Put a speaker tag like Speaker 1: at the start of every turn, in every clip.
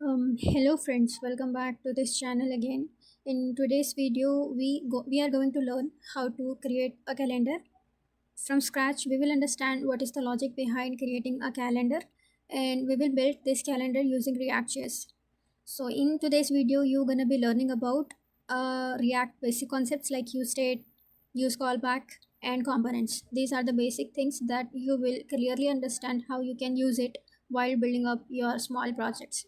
Speaker 1: Hello friends, welcome back to this channel again. In today's video, we are going to learn how to create a calendar from scratch. We will understand what is the logic behind creating a calendar, and we will build this calendar using React.js. So in today's video, you're gonna be learning about React basic concepts like use state, use callback, and components. These are the basic things that you will clearly understand how you can use it while building up your small projects.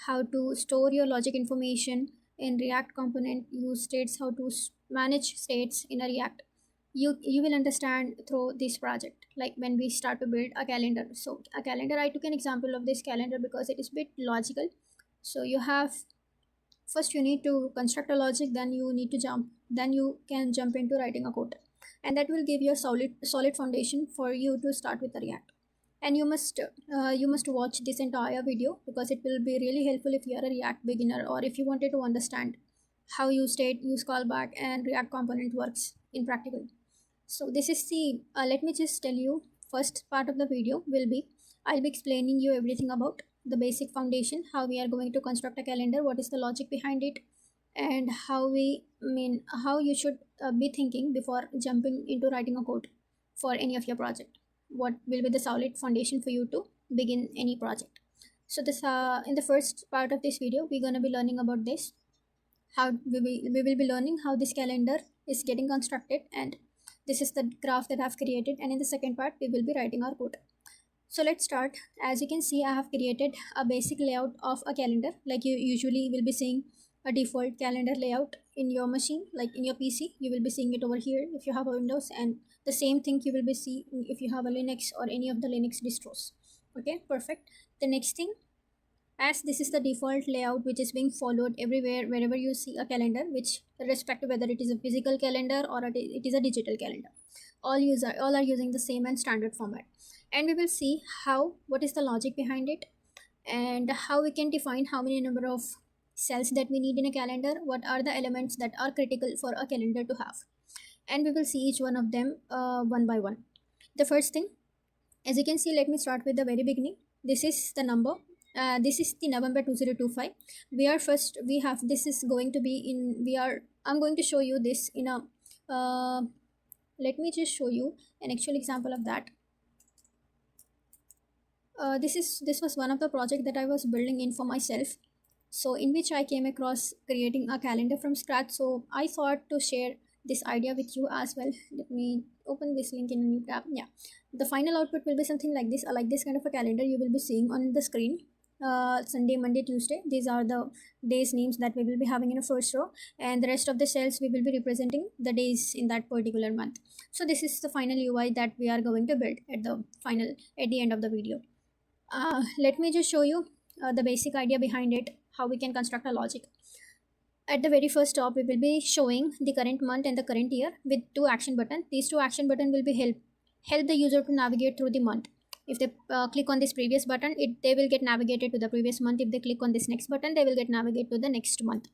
Speaker 1: How to store your logic information in React component, use states, how to manage states in a React. You will understand through this project, like when we start to build a calendar. So a calendar, I took an example of this calendar because it is a bit logical. So you have, first you need to construct a logic, then you need to jump, then you can jump into writing a code, and that will give you a solid foundation for you to start with the React. And you must watch this entire video because it will be really helpful if you are a React beginner, or if you wanted to understand how use state, use callback, and React component works in practical. So this is the let me just tell you, first part of the video will be, I'll be explaining you everything about the basic foundation, how we are going to construct a calendar, what is the logic behind it, and how you should be thinking before jumping into writing a code for any of your project. What will be the solid foundation for you to begin any project. So this in the first part of this video, we're going to be learning about this, how we will be learning how this calendar is getting constructed, and this is the graph that I've created, and in the second part we will be writing our code. So let's start. As you can see, I have created a basic layout of a calendar, like you usually will be seeing a default calendar layout in your machine, like in your PC you will be seeing it over here if you have a Windows, and the same thing you will be seeing if you have a Linux or any of the Linux distros. Okay, perfect. The next thing, as this is the default layout which is being followed everywhere wherever you see a calendar, which irrespective whether it is a physical calendar or it is a digital calendar, all are using the same and standard format. And we will see how, what is the logic behind it, and how we can define how many number of cells that we need in a calendar, what are the elements that are critical for a calendar to have, and we will see each one of them one by one. The first thing, as you can see, let me start with the very beginning. This is the number. This is the November 2025. We have, this is going to be in, I'm going to show you this in a, let me just show you an actual example of that. This was one of the project that I was building in for myself. So in which I came across creating a calendar from scratch. So I thought to share this idea with you as well. Let me open this link in a new tab. Yeah, the final output will be something like this, like this kind of a calendar you will be seeing on the screen. Sunday, Monday, Tuesday, these are the days names that we will be having in a first row, and the rest of the cells we will be representing the days in that particular month. So this is the final UI that we are going to build at the end of the video. Let me just show you the basic idea behind it, how we can construct a logic. At the very first top, we will be showing the current month and the current year with two action buttons. These two action buttons will be help the user to navigate through the month. If they click on this previous button, they will get navigated to the previous month. If they click on this next button, they will get navigated to the next month.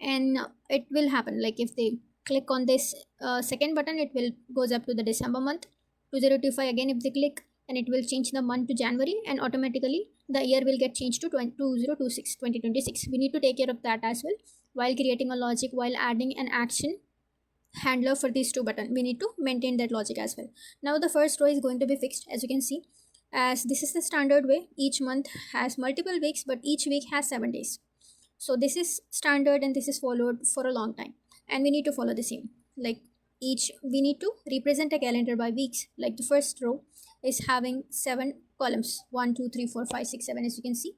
Speaker 1: And it will happen like if they click on this second button, it will goes up to the December month 2025. Again, if they click, and it will change the month to January, and automatically the year will get changed to 2026. We need to take care of that as well while creating a logic, while adding an action handler for these two buttons. We need to maintain that logic as well. Now the first row is going to be fixed, as you can see, as this is the standard way. Each month has multiple weeks, but each week has 7 days. So this is standard, and this is followed for a long time, and we need to follow the same. Like we need to represent a calendar by weeks. Like the first row is having 7 columns, 1 2 3 4 5 6 7, as you can see.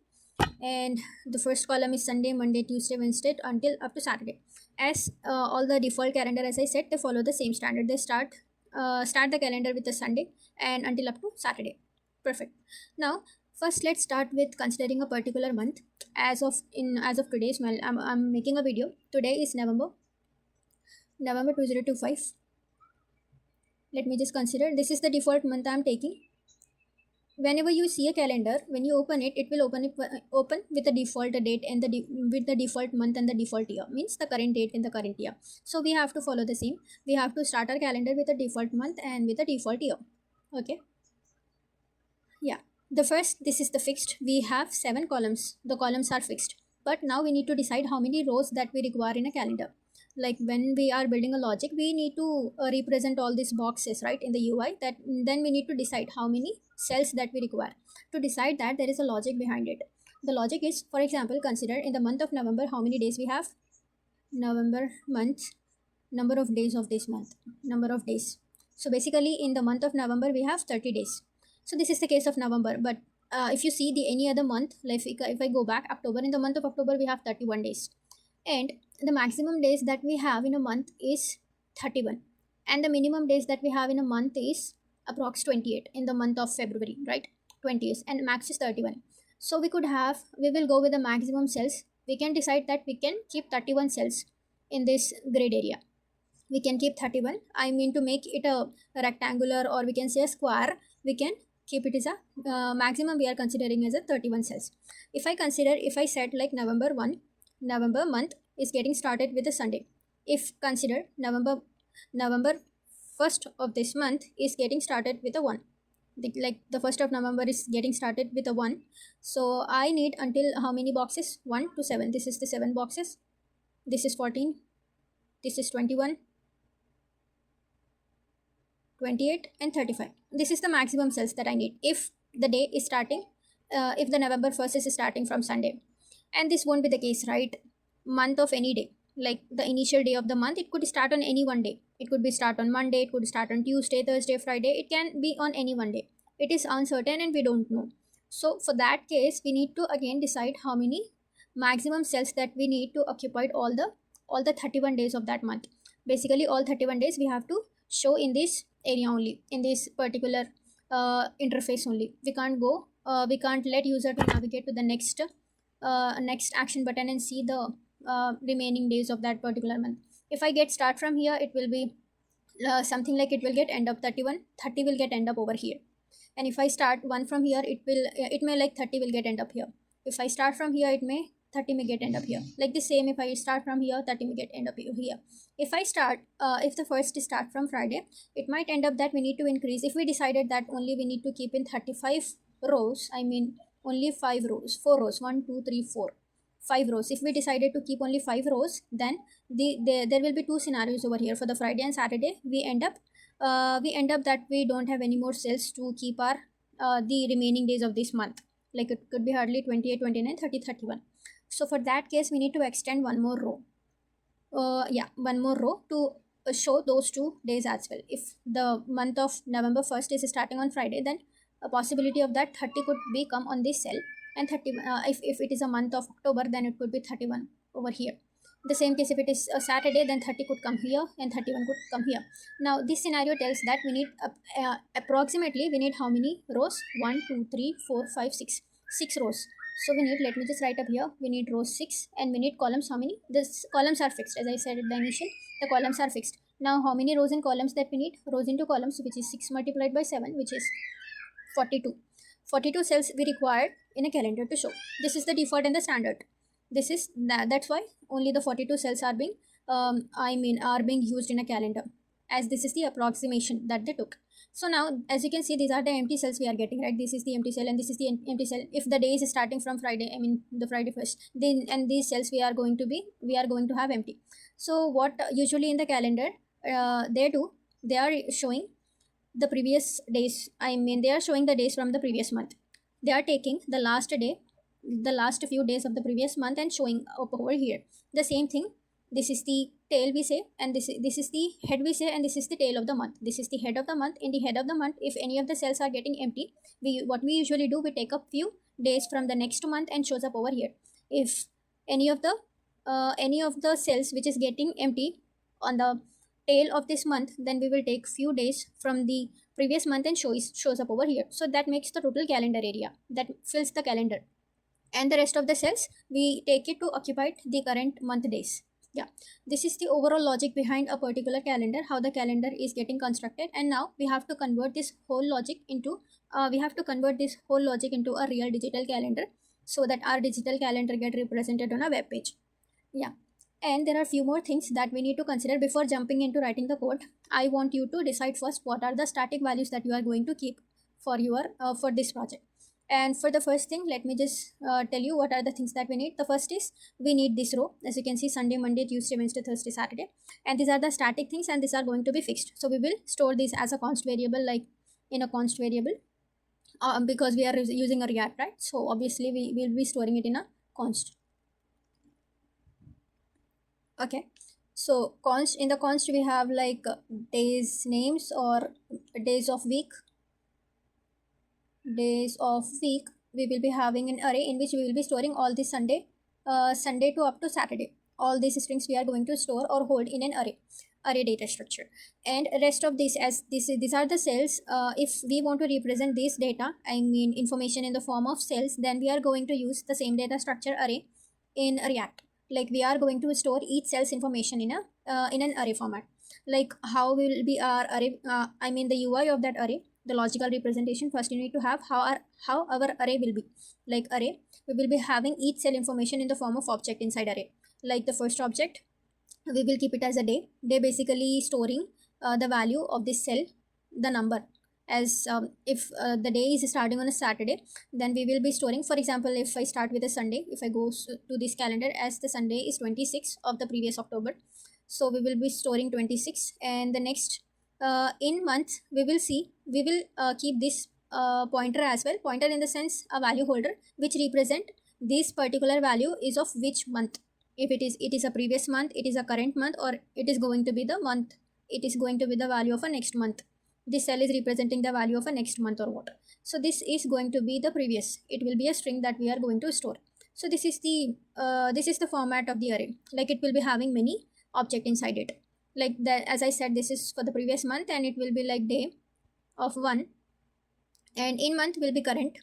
Speaker 1: And the first column is Sunday, Monday, Tuesday, Wednesday, until up to Saturday. As all the default calendar, as I said, they follow the same standard. They start the calendar with a Sunday and until up to Saturday. Perfect. Now first let's start with considering a particular month. As of today's, well, I'm making a video. Today is November 2025. Let me just consider, this is the default month I'm taking. Whenever you see a calendar, when you open it, it will open with the default date and with the default month and the default year, means the current date and the current year. So we have to follow the same. We have to start our calendar with the default month and with the default year. Okay, yeah. The first, this is the fixed. We have 7 columns. The columns are fixed. But now we need to decide how many rows that we require in a calendar. Like when we are building a logic, we need to represent all these boxes, right, in the UI. That then we need to decide how many cells that we require. To decide that, there is a logic behind it. The logic is, for example, consider in the month of November how many days we have. November month, number of days of this month, number of days. So basically in the month of November we have 30 days. So this is the case of November. But if you see the any other month, like if I go back October, in the month of October we have 31 days, and the maximum days that we have in a month is 31, and the minimum days that we have in a month is approx 28 in the month of February, right? 20 is, and max is 31. So we will go with the maximum cells. We can decide that we can keep 31 cells in this grid area. We can keep 31. I mean, to make it a rectangular, or we can say a square, we can keep it as a maximum we are considering as a 31 cells. If I set like November 1, November month is getting started with a Sunday. If consider November 1st of this month is getting started with a 1. Like the 1st of November is getting started with a 1. So I need until how many boxes? 1 to 7. This is the 7 boxes. This is 14. This is 21. 28 and 35. This is the maximum cells that I need if the day is starting, if the November 1st is starting from Sunday. And this won't be the case, right? Month of any day, like the initial day of the month, it could start on any one day. It could be start on Monday, it could start on Tuesday, Thursday, Friday. It can be on any one day. It is uncertain and we don't know. So for that case, we need to again decide how many maximum cells that we need to occupy all the 31 days of that month. Basically all 31 days we have to show in this area only, in this particular interface only. We can't let user to navigate to the next action button and see the remaining days of that particular month. If I get start from here, it will be something like it will get end up 31, 30 will get end up over here. And if I start 1 from here, it may like 30 will get end up here. If I start from here, 30 may get end up here. Like the same, if I start from here, 30 may get end up here. If I start, if the first start from Friday, it might end up that we need to increase. If we decided that only we need to keep in 35 rows, I mean only 5 rows, 4 rows, 1, 2, 3, 4, 5 rows. If we decided to keep only 5 rows, then there will be 2 scenarios over here. For the Friday and Saturday, we end up that we don't have any more cells to keep our the remaining days of this month. Like it could be hardly 28, 29, 30, 31. So for that case, we need to extend one more row. One more row to show those 2 days as well. If the month of November 1st is starting on Friday, then a possibility of that 30 could be come on this cell, and 30 if it is a month of October, then it could be 31 over here. The same case, if it is a Saturday, then 30 could come here and 31 could come here. Now this scenario tells that we need approximately we need how many rows? 1, 2, 3, 4, 5, 6. 6 rows. So we need, let me just write up here, we need rows 6, and we need columns how many? This columns are fixed, as I said at the initial, the columns are fixed. Now how many rows and columns that we need? Rows into columns, which is 6 multiplied by 7, which is 42. 42 cells we required in a calendar to show. This is the default and the standard. This is that's why only the 42 cells are being are being used in a calendar, as this is the approximation that they took. So now, as you can see, these are the empty cells we are getting, right? This is the empty cell and this is the empty cell. If the day is starting from Friday, I mean the Friday 1st, then and these cells we are going to have empty. So what usually in the calendar they are showing the previous days. I mean they are showing the days from the previous month. They are taking the last few days of the previous month and showing up over here. The same thing, this is the tail we say, and this is the head we say, and this is the tail of the month. This is the head of the month. In the head of the month, if any of the cells are getting empty, what we usually do, we take up few days from the next month and shows up over here. If any of the cells which is getting empty on the tail of this month, then we will take few days from the previous month and shows up over here. So that makes the total calendar area that fills the calendar, and the rest of the cells we take it to occupy the current month days. Yeah, this is the overall logic behind a particular calendar, how the calendar is getting constructed. And now we have to convert this whole logic into a real digital calendar, so that our digital calendar get represented on a web page. Yeah, and there are few more things that we need to consider before jumping into writing the code. I want you to decide first what are the static values that you are going to keep for your for this project. And for the first thing, let me just tell you what are the things that we need. The first is we need this row. As you can see, Sunday, Monday, Tuesday, Wednesday, Thursday, Saturday. And these are the static things and these are going to be fixed. So we will store this as a const variable, like in a const variable, because we are using a React, right? So obviously we will be storing it in a const. Okay. So const, in the const we have like days names or days of week. Days of week, we will be having an array in which we will be storing all this Sunday to up to Saturday. All these strings we are going to store or hold in an array data structure. And rest of this, as these are the cells, if we want to represent this data, I mean information, in the form of cells, then we are going to use the same data structure array in React. Like we are going to store each cell's information in an array format. Like how will be our array, I mean the UI of that array, the logical representation. First you need to have how our array will be. Like array, we will be having each cell information in the form of object inside array. Like the first object, we will keep it as a day basically storing the value of this cell, the number. As if the day is starting on a Saturday, then we will be storing, for example, if I start with a Sunday, if I go to this calendar, as the Sunday is 26 of the previous October, so we will be storing 26. And the next in month, we will keep this pointer as well, pointer in the sense a value holder which represent this particular value is of which month. If it is a previous month, it is a current month, or it is going to be the month, it is going to be the value of a next month. This cell is representing the value of a next month or what. So this is going to be the previous, it will be a string that we are going to store. So this is the format of the array. Like it will be having many object inside it. Like that, as I said, this is for the previous month and it will be like day of 1, and in month will be current,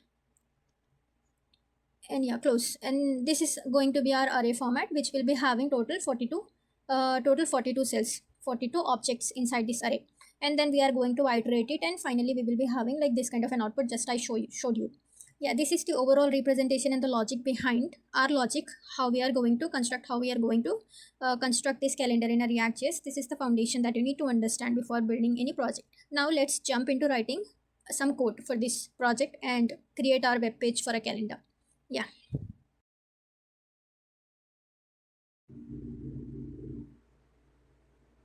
Speaker 1: and yeah, close. And this is going to be our array format, which will be having total 42 cells, 42 objects inside this array. And then we are going to iterate it, and finally we will be having like this kind of an output just I showed you. Yeah, this is the overall representation and the logic behind our logic, how we are going to construct this calendar in a React.js. This is the foundation that you need to understand before building any project. Now let's jump into writing some code for this project and create our web page for a calendar. Yeah.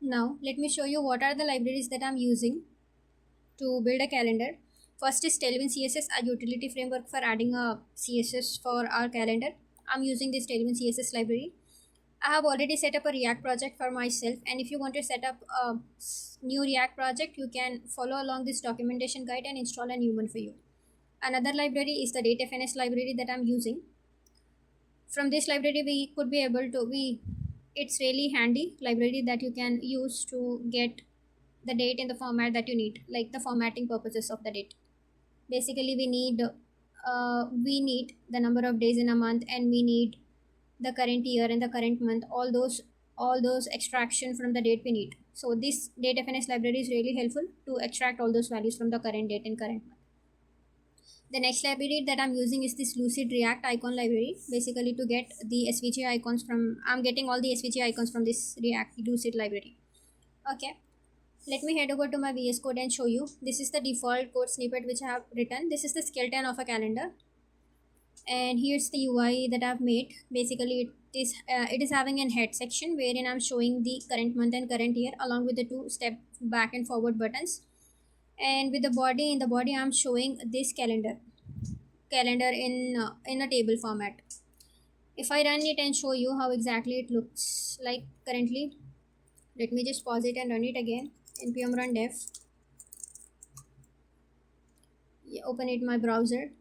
Speaker 1: Now let me show you what are the libraries that I'm using to build a calendar. First is Tailwind CSS, a utility framework for adding a CSS for our calendar. I'm using this Tailwind CSS library. I have already set up a React project for myself, and if you want to set up a new React project, you can follow along this documentation guide and install a new one for you. Another library is the DateFNS library that I'm using. From this library, we could be able to it's really handy library that you can use to get the date in the format that you need, like the formatting purposes of the date. Basically we need the number of days in a month, and we need the current year and the current month, all those extraction from the date we need. So this DateFNS library is really helpful to extract all those values from the current date and current month. The next library that I'm using is this Lucid React icon library, basically to get the SVG icons from, I'm getting all the SVG icons from this React Lucid library. Okay, let me head over to my VS Code and show you. This is the default code snippet which I have written. This is the skeleton of a calendar, and here's the UI that I've made. Basically it is having an head section wherein I'm showing the current month and current year along with the 2-step back and forward buttons. And with the body, in the body I'm showing this calendar in a table format. If I run it and show you how exactly it looks like currently, let me just pause it and run it again. npm run dev. Open it in my browser.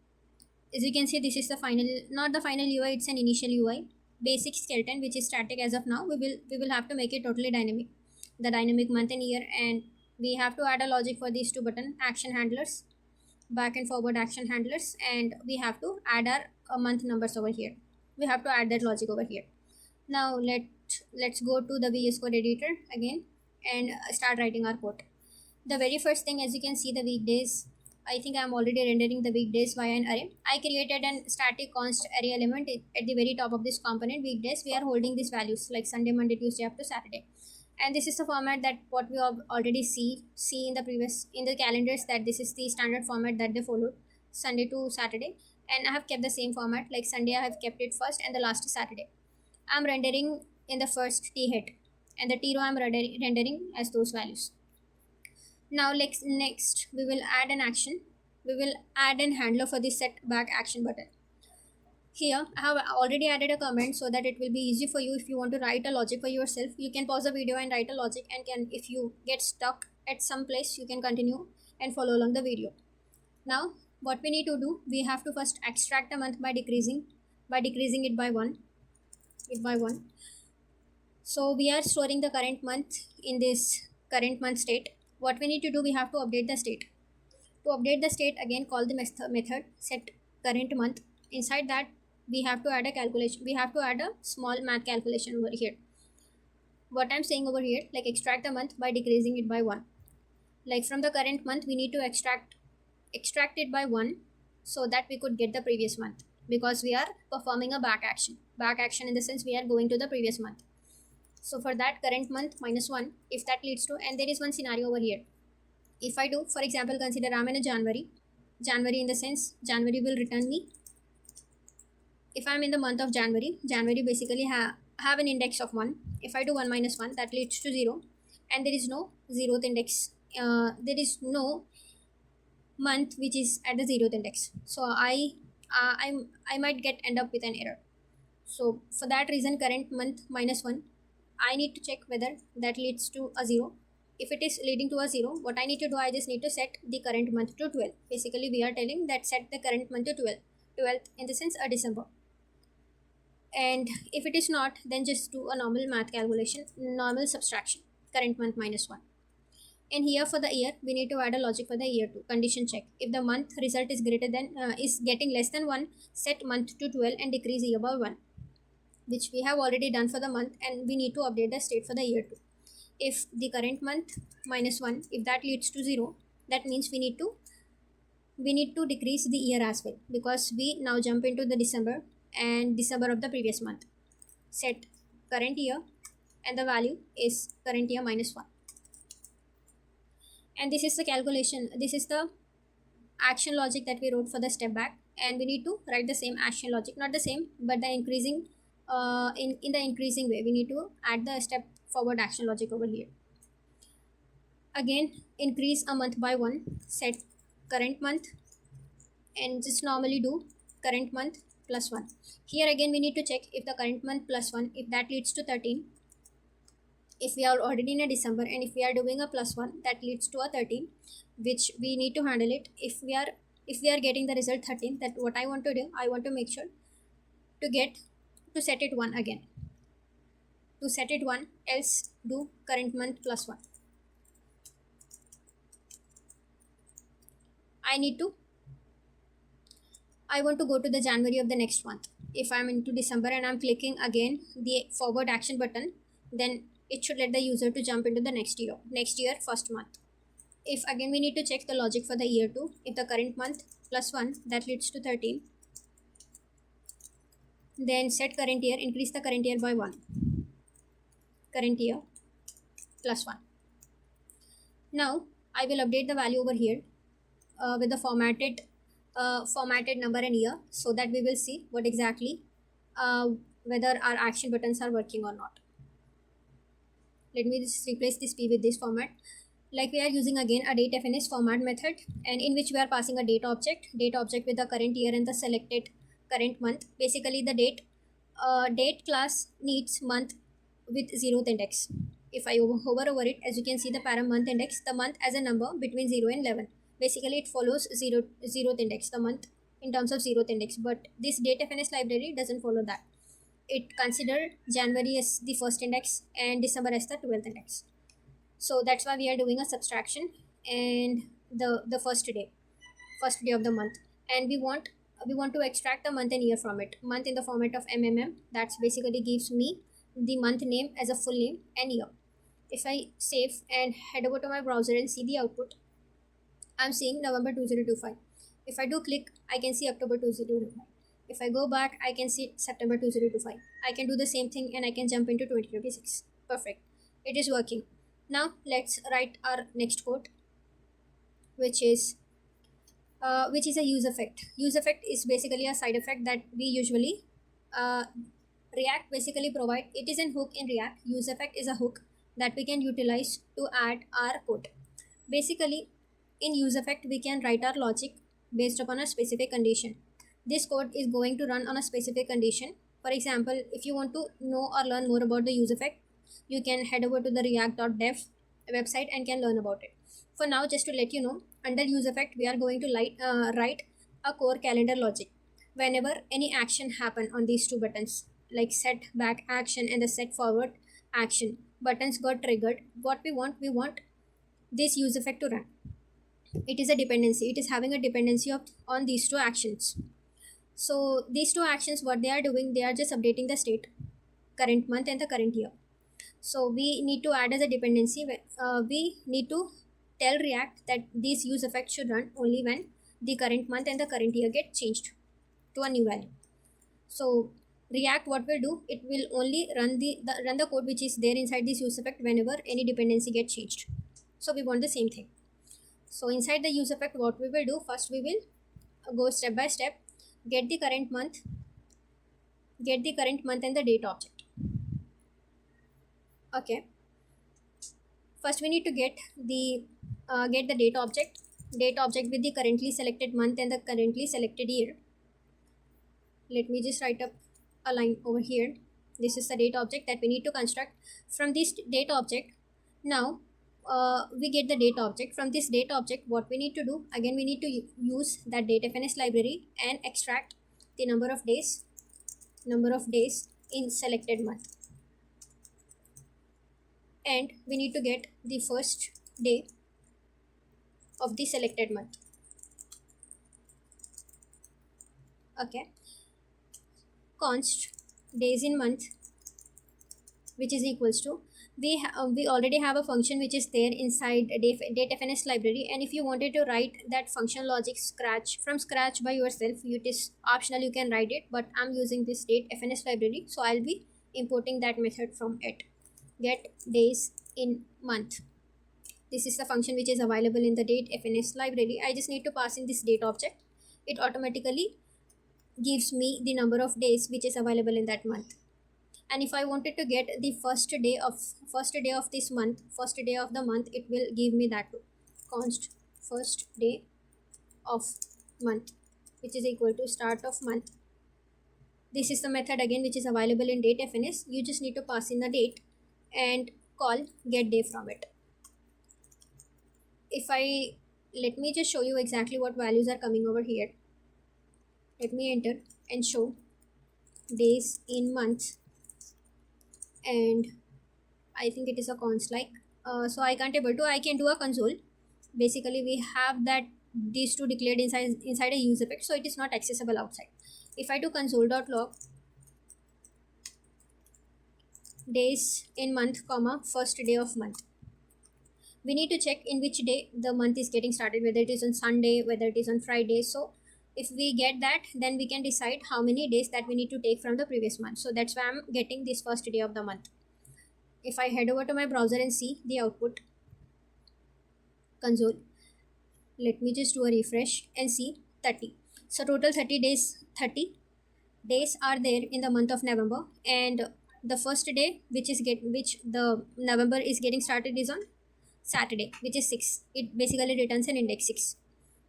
Speaker 1: As you can see, this is the final, not the final UI, it's an initial UI. Basic skeleton which is static as of now. We will have to make it totally dynamic, the dynamic month and year, and we have to add a logic for these two button action handlers, back and forward action handlers, and we have to add our month numbers over here. We have to add that logic over here. Now let's go to the VS Code editor again and start writing our code. The very first thing, as you can see, the weekdays, I think I'm already rendering the weekdays via an array. I created an static const array element at the very top of this component weekdays. We are holding these values like Sunday, Monday, Tuesday up to Saturday. And this is the format that what we already see in the calendars, that this is the standard format that they followed, Sunday to Saturday. and I have kept the same format. Like Sunday I have kept it first and the last is Saturday. I'm rendering in the first t head, and the t row I'm rendering as those values. Now next we will add an action. We will add an handler for the set back action button. Here I have already added a comment so that it will be easy for you. If you want to write a logic for yourself, you can pause the video and write a logic, and if you get stuck at some place, you can continue and follow along the video. Now what we need to do, we have to first extract a month by decreasing it by 1. So we are storing the current month in this current month state. What we need to do, we have to update the state. To update the state, again call the method set current month. Inside that we have to add a calculation. We have to add a small math calculation over here. What I'm saying over here, like extract the month by decreasing it by 1. Like from the current month we need to extract it by 1 so that we could get the previous month, because we are performing a back action in the sense we are going to the previous month. So for that, current month minus 1, if that leads to, and there is one scenario over here. If I do, for example, consider I'm in a January in the sense January will return me. If I'm in the month of January basically have an index of 1. If I do 1 minus 1, that leads to 0, and there is no 0th index. There is no month which is at the 0th index. So I might end up with an error. So for that reason, current month minus 1, I need to check whether that leads to a 0. If it is leading to a 0, what I need to do, I just need to set the current month to 12. Basically we are telling that set the current month to 12th in the sense a December. And if it is not, then just do a normal math calculation, normal subtraction, current month minus 1. And here for the year, we need to add a logic for the year 2, condition check. If the month result is greater than is getting less than 1, set month to 12 and decrease year by 1, which we have already done for the month, and we need to update the state for the year 2. If the current month minus 1, if that leads to 0, that means we need to decrease the year as well, because we now jump into the December and December of the previous month. Set current year, and the value is current year minus 1. And this is the calculation, this is the action logic that we wrote for the step back, and we need to write the same action logic, not the same but the increasing in the increasing way. We need to add the step forward action logic over here. Again, increase a month by 1, set current month, and just normally do current month plus 1. Here again we need to check if the current month plus 1, if that leads to 13. If we are already in a December and if we are doing a plus 1, that leads to a 13, which we need to handle it. If we are getting the result 13, that what I want to do, I want to make sure to set it 1 again. To set it 1, else do current month plus 1. I want to go to the January of the next month. If I'm into December and I'm clicking again the forward action button, then it should let the user to jump into the next year first month. If again we need to check the logic for the year 2, if the current month plus 1, that leads to 13, then set current year, increase the current year by 1, current year plus 1. Now I will update the value over here with the formatted number and year, so that we will see what exactly whether our action buttons are working or not. Let me just replace this P with this format. Like we are using again a dateFNS format method, and in which we are passing a date object with the current year and the selected current month. Basically the date class needs month with 0th index. If I hover over it, as you can see the param month index, the month as a number between 0 and 11. Basically it follows 0th index, the month in terms of 0th index, but this dateFNS library doesn't follow that. It considered January as the first index and December as the 12th index. So that's why we are doing a subtraction and the first day of the month, and we want to extract the month and year from it. Month in the format of MMM, that's basically gives me the month name as a full name and year. If I save and head over to my browser and see the output, I'm seeing November 2025. If I do click, I can see October 2025. If I go back, I can see September 2025. I can do the same thing and I can jump into 2026. Perfect. It is working. Now let's write our next code, which is which is a use effect. Use effect is basically a side effect that we usually uh, React basically provide. It is a hook in React. Use effect is a hook that we can utilize to add our code. Basically, in use effect, we can write our logic based upon a specific condition. This code is going to run on a specific condition. For example, if you want to know or learn more about the use effect, you can head over to the react.dev website and can learn about it. For now, just to let you know, under use effect, we are going to write a core calendar logic. Whenever any action happen on these two buttons, like set back action and the set forward action, buttons got triggered. What we want this use effect to run. It is a dependency. It is having a dependency of on these two actions. So these two actions, what they are doing, they are just updating the state, current month and the current year. So we need to add as a dependency. We need to tell React that these use effects should run only when the current month and the current year get changed to a new value. So React, what will do, it will only run the code which is there inside this use effect whenever any dependency gets changed. So we want the same thing. So inside the use effect, what we will do, first we will go step by step, get the current month and the date object. Okay, first we need to get the date object with the currently selected month and the currently selected year. Let me just write up a line over here. This is the date object that we need to construct. From this date object, now we get the date object. From this date object, what we need to do, again we need to use that datefns library and extract the number of days in selected month, and we need to get the first day of the selected month. Okay, const days in month, which is equals to, we already have a function which is there inside datefns library, and if you wanted to write that function logic from scratch by yourself, it is optional, you can write it, but I'm using this datefns library, so I'll be importing that method from it. Get days in month. This is the function which is available in the datefns library. I just need to pass in this date object. It automatically gives me the number of days which is available in that month. And if I wanted to get the first day of this month, first day of the month, it will give me that too. Const first day of month, which is equal to start of month. This is the method again which is available in datefns. You just need to pass in the date and call get day from it. Let me just show you exactly what values are coming over here. Let me enter and show days in months, and I think it is a const like, so I can't able to, I can do a console. Basically we have that these two declared inside a use effect, so it is not accessible outside. If I do console.log days in month comma first day of month, we need to check in which day the month is getting started, whether it is on Sunday, whether it is on Friday. So if we get that, then we can decide how many days that we need to take from the previous month. So that's why I'm getting this first day of the month. If I head over to my browser and see the output console, let me just do a refresh and see 30. So total 30 days are there in the month of November, and the first day which the November is getting started is on Saturday, which is 6. It basically returns an index 6.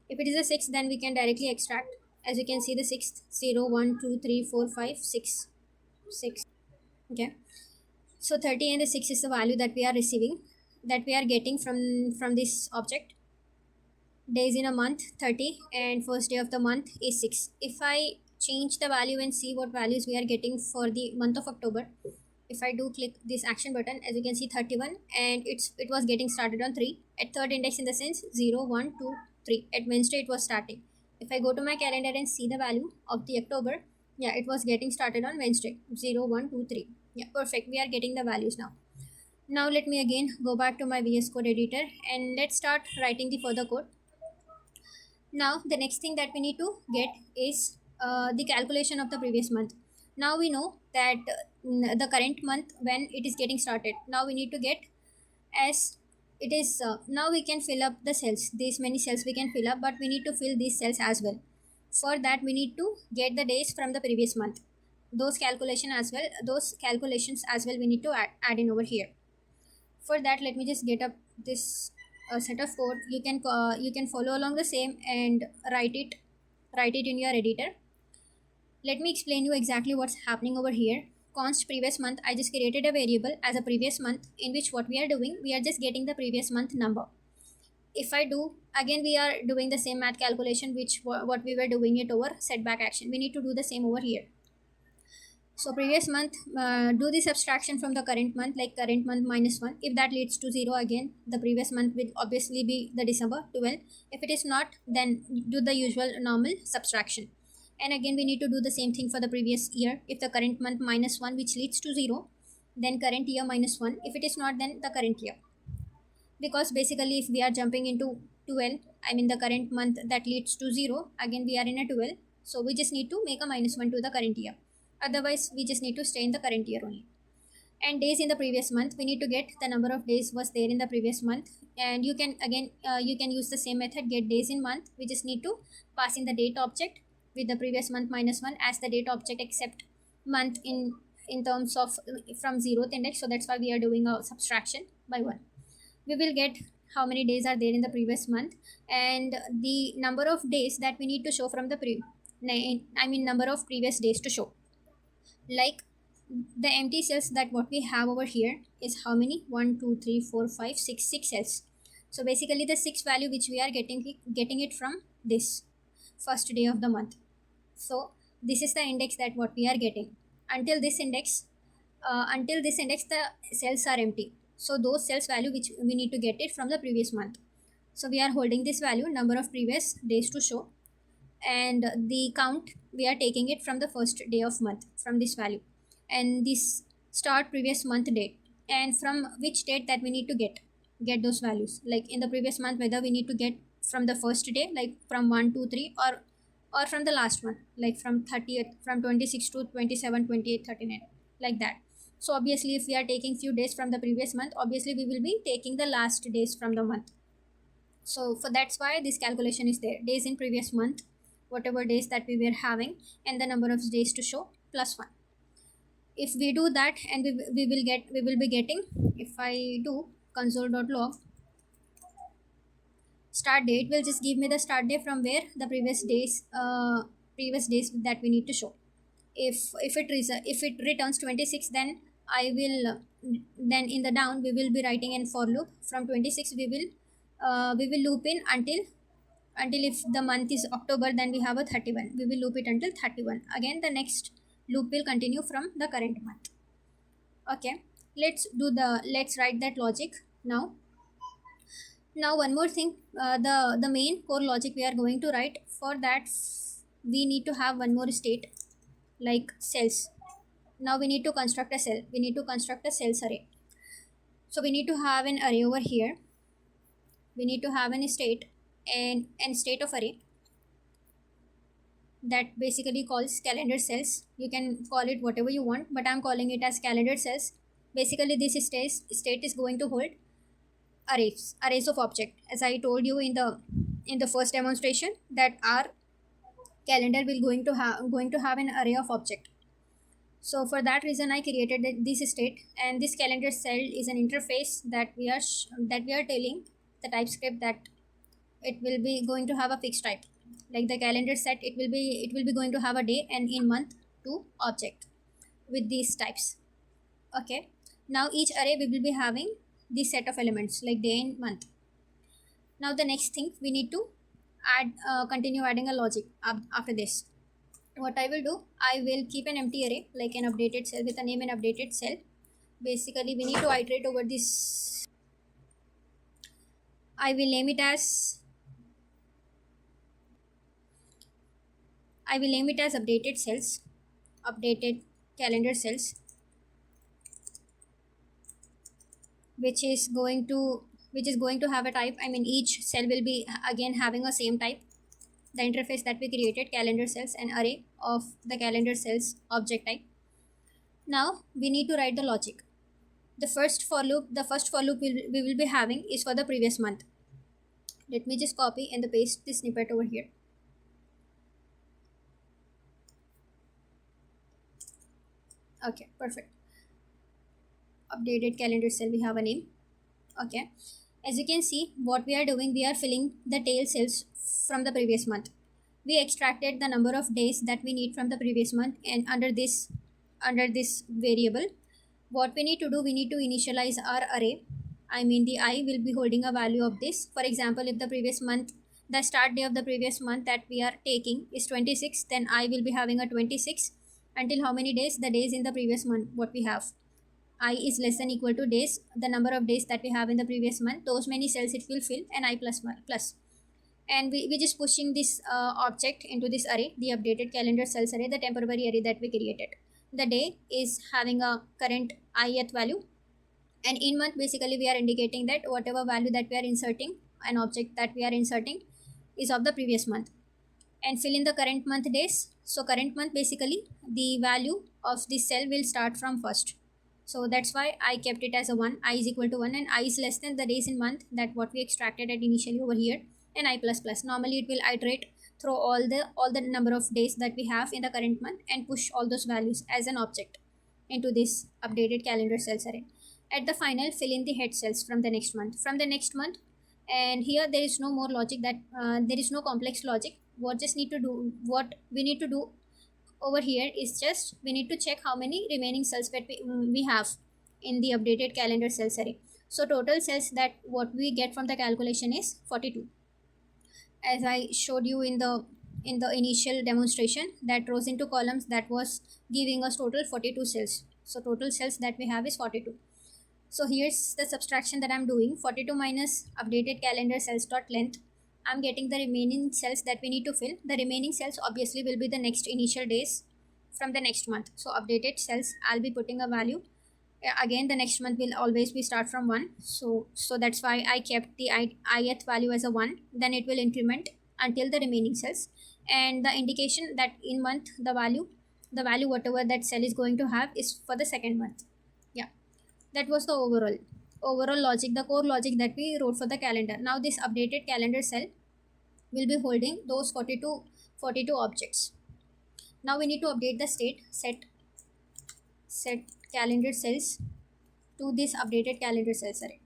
Speaker 1: If it is a 6, then we can directly extract. As you can see, the 6th, 0, 1, 2, 3, 4, 5, 6. Okay. So 30 and the 6 is the value that we are receiving, that we are getting from this object. Days in a month 30, and first day of the month is 6. If I change the value and see what values we are getting for the month of October, if I do click this action button, as you can see 31, and it was getting started on 3 at third index, in the sense 0, 1, 2, 3 at Wednesday it was starting. If I go to my calendar and see the value of the October, yeah, it was getting started on Wednesday, 0, 1, 2, 3. Yeah, perfect, we are getting the values now. Now let me again go back to my VS Code editor and let's start writing the further code. Now the next thing that we need to get is the calculation of the previous month. Now we know that the current month when it is getting started. Now we need to get as it is now we can fill up the cells. These many cells we can fill up, but we need to fill these cells as well. For that we need to get the days from the previous month. Those calculations as well we need to add in over here. For that, let me just get up this set of code. You can follow along the same and write it in your editor. Let me explain you exactly what's happening over here. Const previous month, I just created a variable as a previous month, in which what we are doing, we are just getting the previous month number. If I do again, we are doing the same math calculation which what we were doing it over setback action. We need to do the same over here. So previous month, do the subtraction from the current month, like current month minus 1. If that leads to 0, again the previous month will obviously be the December 12. If it is not, then do the usual normal subtraction. And again we need to do the same thing for the previous year. If the current month minus 1, which leads to 0, then current year minus 1. If it is not, then the current year. Because basically if we are jumping into 12, I mean the current month, that leads to 0, again we are in a 12. So we just need to make a minus 1 to the current year. Otherwise we just need to stay in the current year only. And days in the previous month, we need to get the number of days was there in the previous month. And you can again you can use the same method, get days in month. We just need to pass in the date object with the previous month minus 1 as the date object, except month in terms of from 0th index. So that's why we are doing a subtraction by 1. We will get how many days are there in the previous month, and the number of days that we need to show from the number of previous days to show. Like the empty cells that what we have over here is how many? 1 2 3 4 5 6 cells. So basically the 6 value which we are getting it from this first day of the month. So this is the index that what we are getting. Until this index the cells are empty. So those cells value which we need to get it from the previous month. So we are holding this value, number of previous days to show, and the count we are taking it from the first day of month from this value, and this start previous month date, and from which date that we need to get those values. Like in the previous month, whether we need to get from the first day, like from 1 2 3, or from the last one, like from 30th, from 26 to 27 28 39, like that. So obviously if we are taking few days from the previous month, obviously we will be taking the last days from the month. So for that's why this calculation is there, days in previous month, whatever days that we were having, and the number of days to show plus 1. If we do that, and we will be getting, if I do console.log start date, will just give me the start day from where the previous days that we need to show. If it returns 26, then I will then in the down we will be writing in for loop. From 26 we will loop in until if the month is October, then we have a 31. We will loop it until 31. Again the next loop will continue from the current month. Okay, let's write that logic now. Now one more thing, the main core logic we are going to write. For that we need to have one more state, like cells. Now we need to construct a cell. We need to construct a cells array. So we need to have an array over here. We need to have an state and state of array that basically calls calendar cells. You can call it whatever you want, but I'm calling it as calendar cells. Basically this state is going to hold arrays of object. As I told you in the first demonstration, that our calendar will going to have an array of object. So for that reason I created this state, and this calendar cell is an interface that we are telling the TypeScript that it will be going to have a fixed type. Like the calendar set, it will be going to have a day and in month to object with these types. Okay, now each array we will be having this set of elements like day and month. Now the next thing, we need to continue adding a logic after this. What I will do, I will keep an empty array like an updated cell with a name and updated cell. Basically we need to iterate over this. I will name it as updated cells, updated calendar cells, which is going to have a type. I mean each cell will be again having a same type. The interface that we created, calendar cells, an array of the calendar cells object type. Now we need to write the logic. The first for loop we will be having is for the previous month. Let me just copy and paste this snippet over here. Okay, perfect. Updated calendar cell, we have a name. Okay, as you can see, what we are doing, we are filling the tail cells from the previous month. We extracted the number of days that we need from the previous month, and under this variable, what we need to do, we need to initialize our array. I mean, the I will be holding a value of this. For example, if the previous month, the start day of the previous month that we are taking is 26, then I will be having a 26 until how many days? The days in the previous month what we have. I is less than equal to days, the number of days that we have in the previous month, those many cells it will fill, and I plus. And we just pushing this object into this array, the updated calendar cells array, the temporary array that we created. The day is having a current ith value, and in month basically we are indicating that whatever value that we are inserting, an object that we are inserting is of the previous month, and fill in the current month days. So current month, basically the value of this cell will start from first. So that's why I kept it as a 1. I is equal to 1, and I is less than the days in month that what we extracted at initially over here, and I plus plus. Normally it will iterate through all the number of days that we have in the current month and push all those values as an object into this updated calendar cells array. At the final, fill in the head cells from the next month. From the next month, and here there is no more logic, that there is no complex logic. What we need to do over here is just we need to check how many remaining cells that we have in the updated calendar cells array. So total cells that what we get from the calculation is 42, as I showed you in the initial demonstration, that rows into columns, that was giving us total 42 cells. So total cells that we have is 42. So here's the subtraction that I'm doing. 42 minus updated calendar cells dot length. I'm getting the remaining cells that we need to fill. The remaining cells obviously will be the next initial days from the next month. So updated cells, I'll be putting a value. Again, the next month will always be start from 1. So that's why I kept the ith value as a 1. Then it will increment until the remaining cells. And the indication that in month, the value whatever that cell is going to have is for the second month. Yeah, that was the overall logic, the core logic that we wrote for the calendar. Now this updated calendar cell will be holding those 42 objects. Now we need to update the state, set calendar cells to this updated calendar cells array.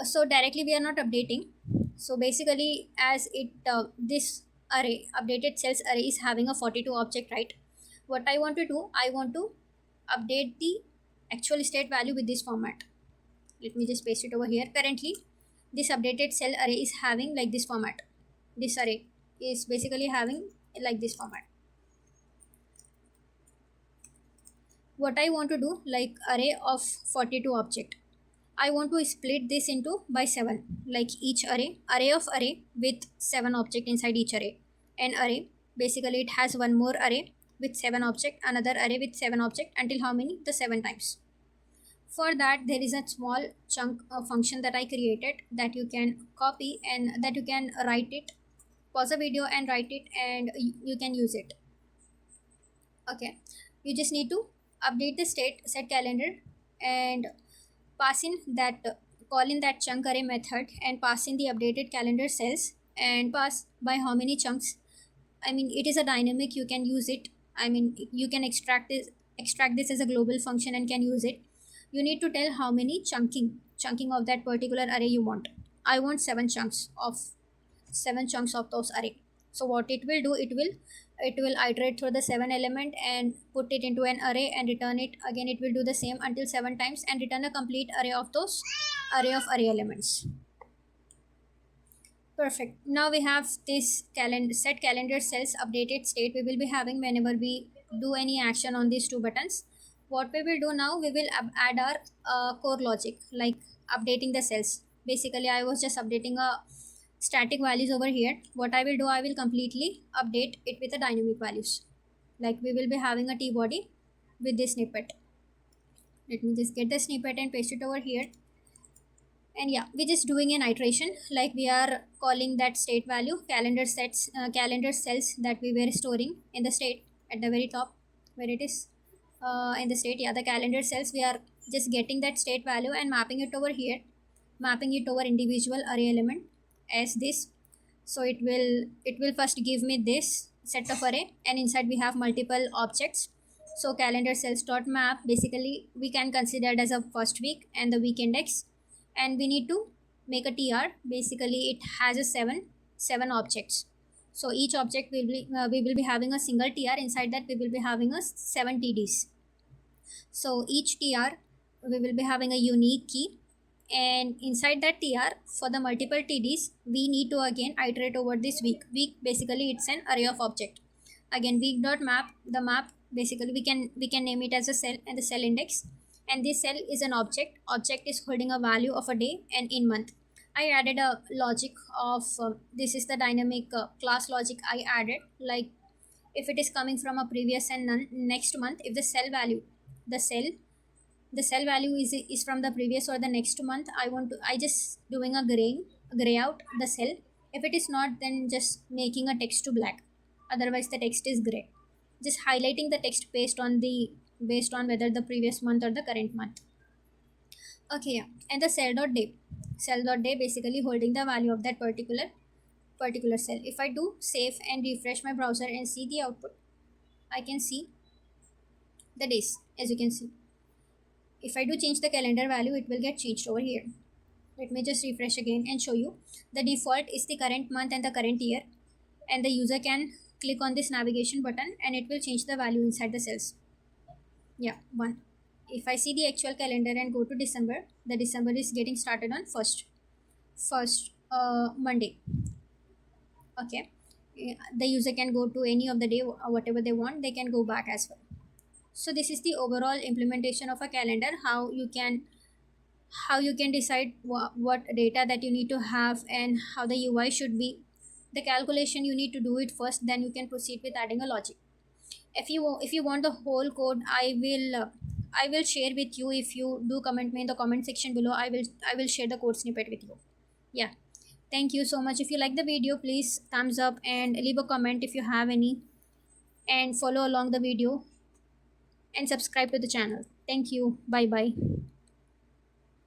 Speaker 1: So directly we are not updating. So basically, as it this array, updated cells array, is having a 42 object, right? What I want to do, I want to update the actual state value with this format. Let me just paste it over here. Currently, this updated cell array is having like this format. This array is basically having like this format. What I want to do, like array of 42 object, I want to split this into by 7, like each array of array with 7 object inside each array. An array, basically it has one more array with 7 object, another array with 7 object, until how many? The 7 times. For that, there is a small chunk function that I created that you can copy and that you can write it. Pause the video and write it, and you can use it. Okay, you just need to update the state, set calendar, and pass in that, call in that chunk array method, and pass in the updated calendar cells, and pass by how many chunks. I mean, it is a dynamic, you can use it. I mean, you can extract this as a global function and can use it. You need to tell how many chunking of that particular array you want. I want 7 chunks of those array. So what it will do, it will iterate through the 7 element and put it into an array and return it again. It will do the same until 7 times and return a complete array of those array elements. Perfect. Now we have this set calendar cells updated state we will be having whenever we do any action on these 2 buttons. What we will do now, we will add our core logic, like updating the cells. Basically, I was just updating a static values over here. What I will do, I will completely update it with the dynamic values. Like we will be having a t body with this snippet. Let me just get the snippet and paste it over here. And yeah, we're just doing an iteration, like we are calling that state value, calendar cells that we were storing in the state at the very top where it is in the state. Yeah, the calendar cells, we are just getting that state value and mapping it over here, mapping it over individual array element as this. So it will first give me this set of array, and inside we have multiple objects. So calendar cells dot map, basically we can consider it as a first week and the week index, and we need to make a tr. Basically it has a seven objects. So each object will be we will be having a single tr. Inside that we will be having a 7 tds. So each tr we will be having a unique key, and inside that tr for the multiple tds we need to again iterate over this week. Basically it's an array of object. Again week dot map, the map basically we can name it as a cell and the cell index, and this cell is an object is holding a value of a day and in month. I added a logic of this is the dynamic class logic I added. Like if it is coming from a previous and next month, if the cell value, the cell the cell value is from the previous or the next month, I just doing a gray out the cell. If it is not, then just making a text to black, otherwise the text is gray. Just highlighting the text based on whether the previous month or the current month. Okay, yeah. And the cell dot day basically holding the value of that particular cell. If I do save and refresh my browser and see the output, I can see the days. As you can see, if I do change the calendar value, it will get changed over here. Let me just refresh again and show you. The default is the current month and the current year, and the user can click on this navigation button and it will change the value inside the cells. Yeah, 1. If I see the actual calendar and go to December, the December is getting started on first Monday. Okay, the user can go to any of the day, whatever they want, they can go back as well. So this is the overall implementation of a calendar, how you can decide what data that you need to have and how the UI should be. The calculation you need to do it first, then you can proceed with adding a logic. If you want the whole code, I will share with you. If you do comment me in the comment section below, I will share the code snippet with you. Yeah, thank you so much. If you like the video, please thumbs up and leave a comment if you have any, and follow along the video and subscribe to the channel. Thank you. Bye bye.